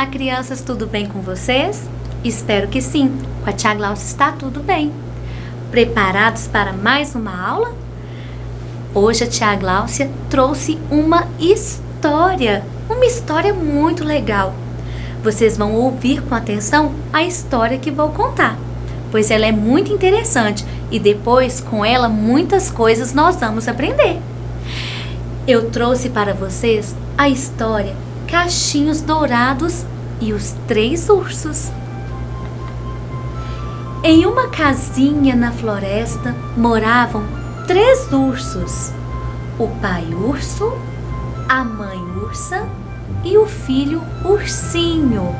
Olá, crianças, tudo bem com vocês? Espero que sim. Com a tia Gláucia está tudo bem. Preparados para mais uma aula? Hoje a tia Gláucia trouxe uma história muito legal. Vocês vão ouvir com atenção a história que vou contar, pois ela é muito interessante e depois com ela muitas coisas nós vamos aprender. Eu trouxe para vocês a história Cachinhos Dourados e os Três Ursos. Em uma casinha na floresta moravam 3 ursos: o pai urso, a mãe ursa e o filho ursinho.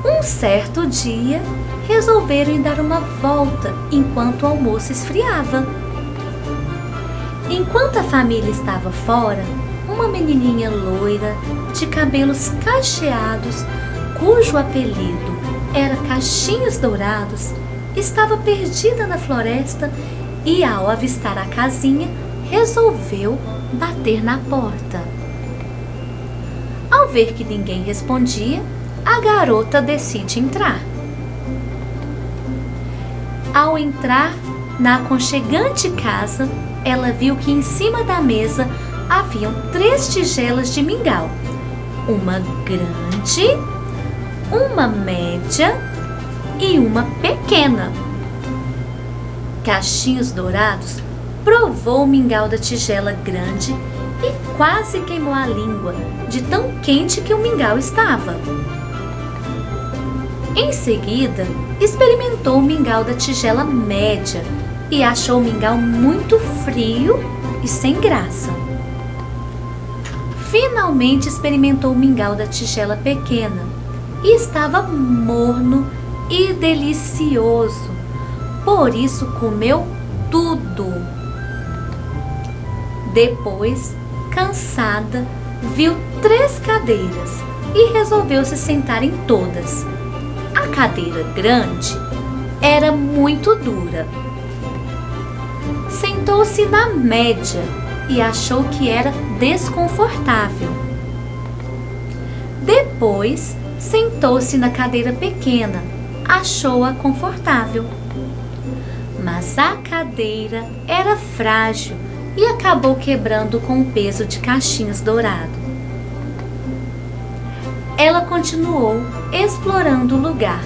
Um certo dia, resolveram ir dar uma volta enquanto o almoço esfriava. Enquanto a família estava fora, uma menininha loira, de cabelos cacheados, cujo apelido era Cachinhos Dourados, estava perdida na floresta e, ao avistar a casinha, resolveu bater na porta. Ao ver que ninguém respondia, a garota decide entrar. Ao entrar na aconchegante casa, ela viu que em cima da mesa haviam 3 tigelas de mingau, uma grande, uma média e uma pequena. Cachinhos Dourados provou o mingau da tigela grande e quase queimou a língua de tão quente que o mingau estava. Em seguida, experimentou o mingau da tigela média e achou o mingau muito frio e sem graça. Finalmente experimentou o mingau da tigela pequena e estava morno e delicioso, por isso comeu tudo. Depois, cansada, viu 3 cadeiras e resolveu se sentar em todas. A cadeira grande era muito dura. Sentou-se na média e achou que era desconfortável. Depois, sentou-se na cadeira pequena, achou-a confortável. Mas a cadeira era frágil e acabou quebrando com o peso de Cachinhos Dourado. Ela continuou explorando o lugar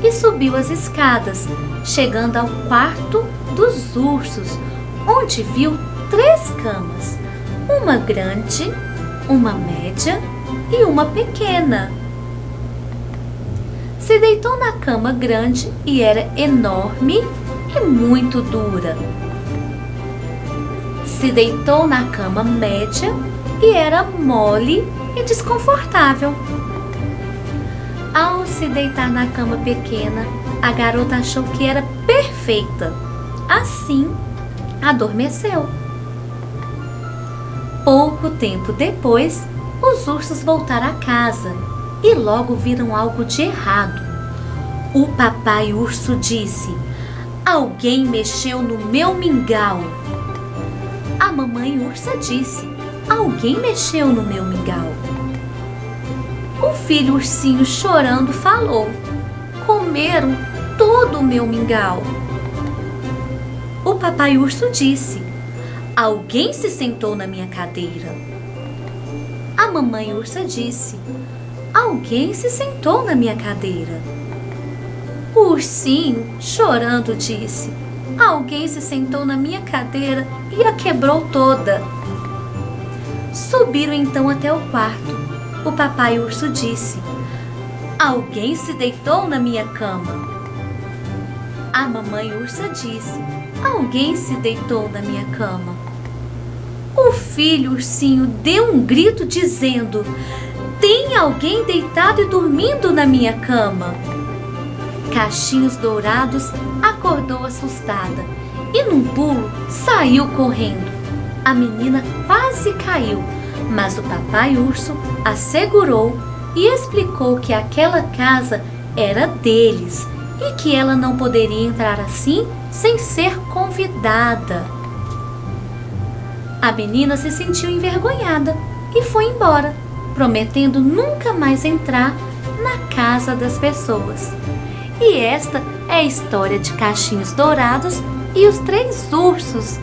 e subiu as escadas, chegando ao quarto dos ursos, onde viu 3 camas, uma grande, uma média e uma pequena. Se deitou na cama grande e era enorme e muito dura. Se deitou na cama média e era mole e desconfortável. Ao se deitar na cama pequena, a garota achou que era perfeita. Assim, adormeceu. Pouco tempo depois, os ursos voltaram a casa e logo viram algo de errado. O papai urso disse: "Alguém mexeu no meu mingau." A mamãe ursa disse: "Alguém mexeu no meu mingau." O filho ursinho, chorando, falou: "Comeram todo o meu mingau." O papai urso disse: "Alguém se sentou na minha cadeira." A mamãe ursa disse: "Alguém se sentou na minha cadeira." O ursinho, chorando, disse: "Alguém se sentou na minha cadeira e a quebrou toda." Subiram então até o quarto. O papai urso disse: "Alguém se deitou na minha cama." A mamãe ursa disse: "Alguém se deitou na minha cama." O filho ursinho deu um grito dizendo: "Tem alguém deitado e dormindo na minha cama." Cachinhos Dourados acordou assustada e num pulo saiu correndo. A menina quase caiu, mas o papai urso a segurou e explicou que aquela casa era deles e que ela não poderia entrar assim sem ser convidada. A menina se sentiu envergonhada e foi embora, prometendo nunca mais entrar na casa das pessoas. E esta é a história de Cachinhos Dourados e os 3 ursos.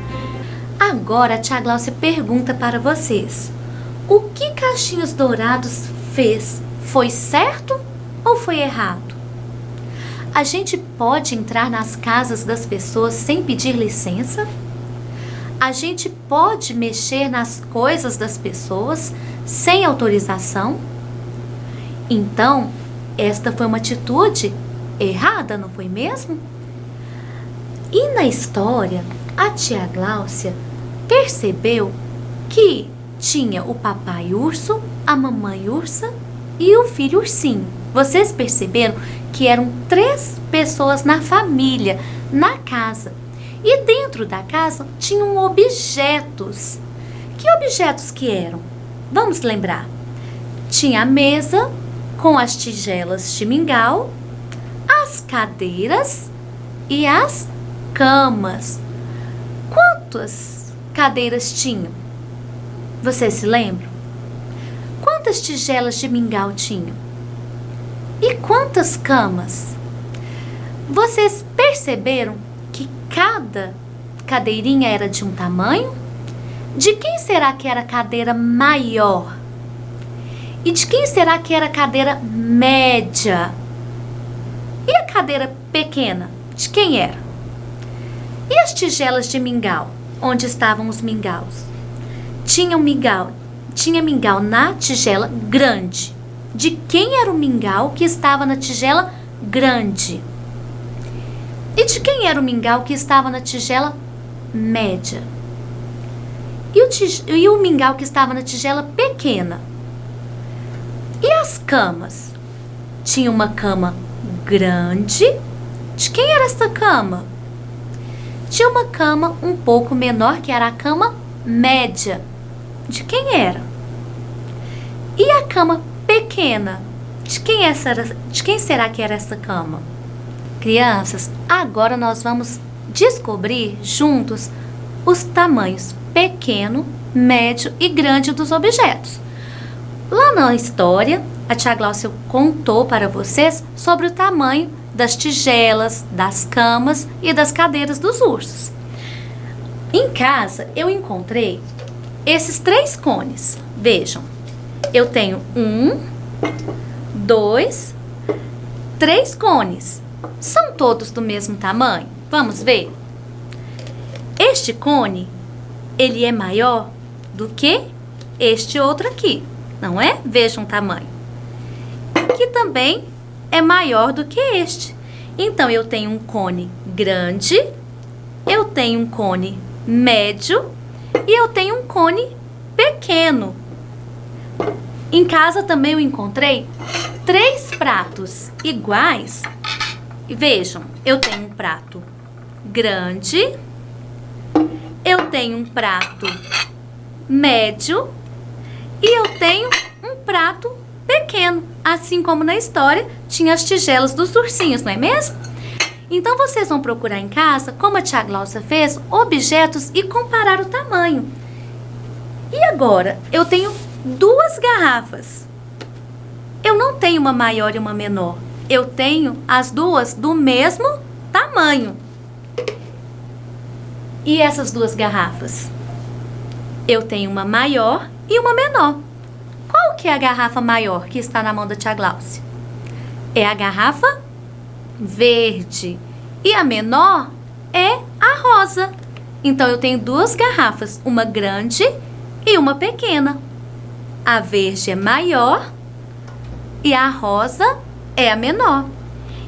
Agora a tia Gláucia pergunta para vocês: o que Cachinhos Dourados fez? Foi certo ou foi errado? A gente pode entrar nas casas das pessoas sem pedir licença? A gente pode mexer nas coisas das pessoas sem autorização? Então, esta foi uma atitude errada, não foi mesmo? E na história, a tia Gláucia percebeu que tinha o papai urso, a mamãe ursa e o filho ursinho. Vocês perceberam que eram 3 pessoas na família, na casa. E dentro da casa tinham objetos. Que objetos que eram? Vamos lembrar. Tinha a mesa com as tigelas de mingau, as cadeiras e as camas. Quantas cadeiras tinham? Vocês se lembram? Quantas tigelas de mingau tinham? E quantas camas? Vocês perceberam que cada cadeirinha era de um tamanho? De quem será que era a cadeira maior? E de quem será que era a cadeira média? E a cadeira pequena? De quem era? E as tigelas de mingau? Onde estavam os mingaus? Tinha mingau na tigela grande. De quem era o mingau que estava na tigela grande? E de quem era o mingau que estava na tigela média? E o mingau que estava na tigela pequena? E as camas? Tinha uma cama grande. De quem era essa cama? Tinha uma cama um pouco menor, que era a cama média. De quem era? E a cama pequena? De quem será que era essa cama? Crianças, agora nós vamos descobrir juntos os tamanhos pequeno, médio e grande dos objetos. Lá na história, a tia Gláucia contou para vocês sobre o tamanho das tigelas, das camas e das cadeiras dos ursos. Em casa, eu encontrei esses 3 cones. Vejam, eu tenho 1, 2, 3 cones. São todos do mesmo tamanho? Vamos ver? Este cone, ele é maior do que este outro aqui, não é? Vejam o tamanho. Que também é maior do que este. Então, eu tenho um cone grande, eu tenho um cone médio e eu tenho um cone pequeno. Em casa também eu encontrei 3 pratos iguais. E vejam, eu tenho um prato grande, eu tenho um prato médio e eu tenho um prato pequeno. Assim como na história, tinha as tigelas dos ursinhos, não é mesmo? Então, vocês vão procurar em casa, como a tia Gláucia fez, objetos e comparar o tamanho. E agora, eu tenho 2 garrafas. Eu não tenho uma maior e uma menor. Eu tenho as 2 do mesmo tamanho. E essas 2 garrafas? Eu tenho uma maior e uma menor. Qual que é a garrafa maior que está na mão da tia Gláucia? É a garrafa verde. E a menor é a rosa. Então, eu tenho 2 garrafas, uma grande e uma pequena. A verde é maior e a rosa é a menor.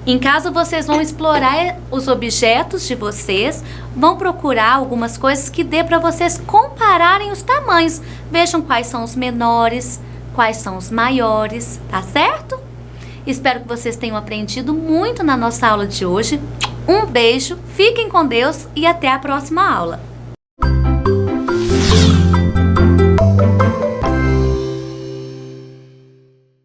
Em casa, vocês vão explorar os objetos de vocês, vão procurar algumas coisas que dê para vocês compararem os tamanhos. Vejam quais são os menores, quais são os maiores, tá certo? Espero que vocês tenham aprendido muito na nossa aula de hoje. Um beijo, fiquem com Deus e até a próxima aula.